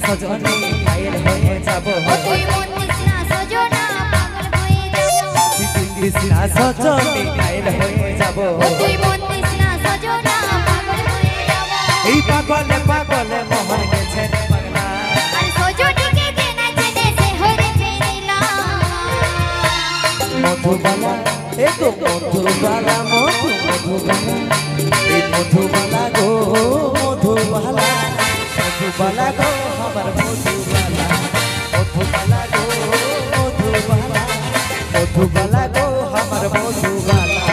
সজনে ঘায়েল হয়ে যাব তুই মন কৃষ্ণা সজনা পাগল হয়ে যাব কৃষ্ণা সজনে ঘায়েল হয়ে যাব তুই মন কৃষ্ণা সজনা পাগল হয়ে যাব এই পাগলে পাগলে মোহন গেছে পাগলা আর সজনীকে দেনা জেনে সে হরে ফেরিলা মধুবালা এ তো মধুবালা মধুবালা এই মধুবালা গো মধুবালা মধুবালা গো আমার মধুবালা মধুবালা গো মধুবালা মধুবালা গো আমার মধুবালা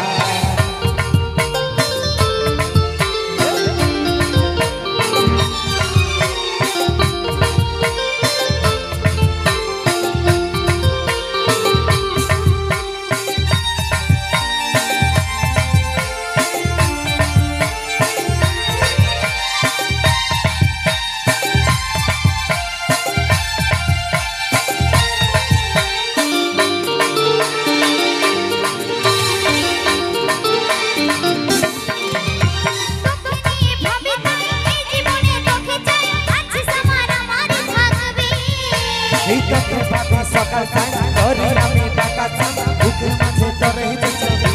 এই তোকে ভাবি সকাল টাইম ধরি আমি টাকা চাম বুকের মাঝে তোরে ছবি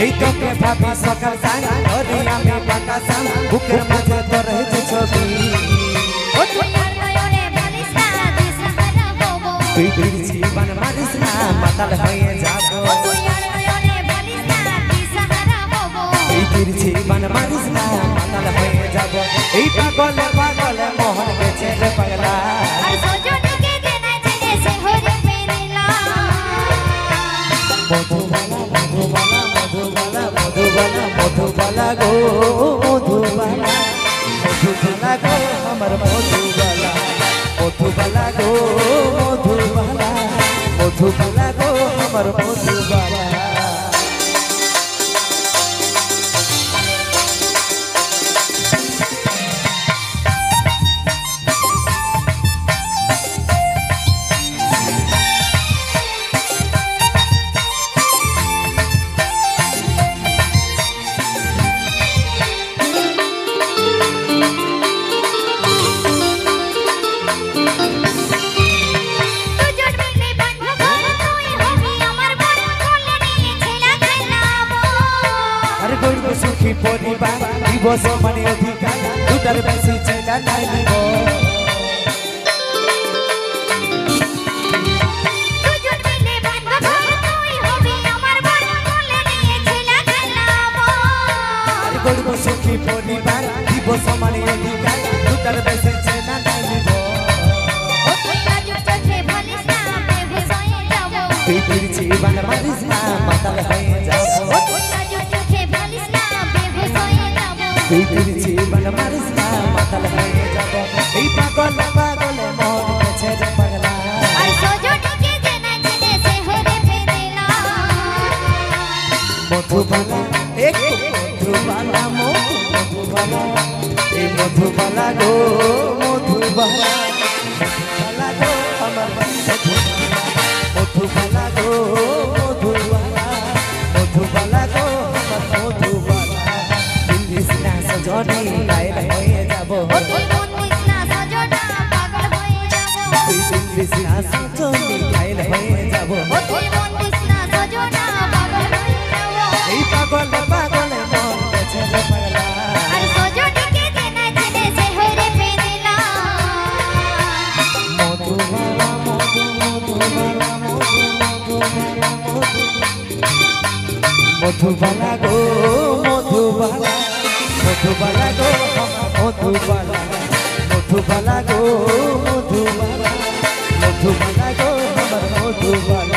এই তোকে ভাবি সকাল টাইম ধরি আমি টাকা চাম বুকের মাঝে তোরে ছবি তুই তুই জীবন মারিস না মাতাল হয়ে যাবো তুই জীবন মারিস না মাতাল হয়ে যাব এই পাগলে পাগলে মোহন গেছে রে পাগলা মধুবালা মধুবালা মধুবালা মধুবালা মধুবালা গো মধুবালা মধুবালা গো আমার মধুবালা মধুবালা গো মধুবালা মধুবালা গো আমার মধুবালা সুখী পরিবার দিবস মানে অধিকার দুটার বেশি ছেলা নাই নিব সুখী পরিবার দিবস মানে অধিকার দুটার বেশি ছেলা নাই নিব তুই তুই জীবন মারিস না মাতাল হয়ে যাব তুই তুই জীবন মারিস না মাতাল হয়ে যাব এই পাগলে পাগলে মন গেছে রে পাগলা মধুবালা এক মধুবালা মধুবালা এই মধুবালা গো মধুবালা মধুবালা গো আমার মধুবালা গো মধুবালা মধুবালা গো আমার মধুবালা কৃষ্ণা সজনে ঘায়েল হয়ে যাব কৃষ্ণা সজনে ঘায়েল হয়ে যাব এই পাগলে পাগলে মন গেছে রে পাগলা মধুবালা মধুবালা মধুবালা গো মধুবালা মধুবালা গো মধুবালা মধুবালা গো মধুবালা মধুবালা গো আমার মধুবালা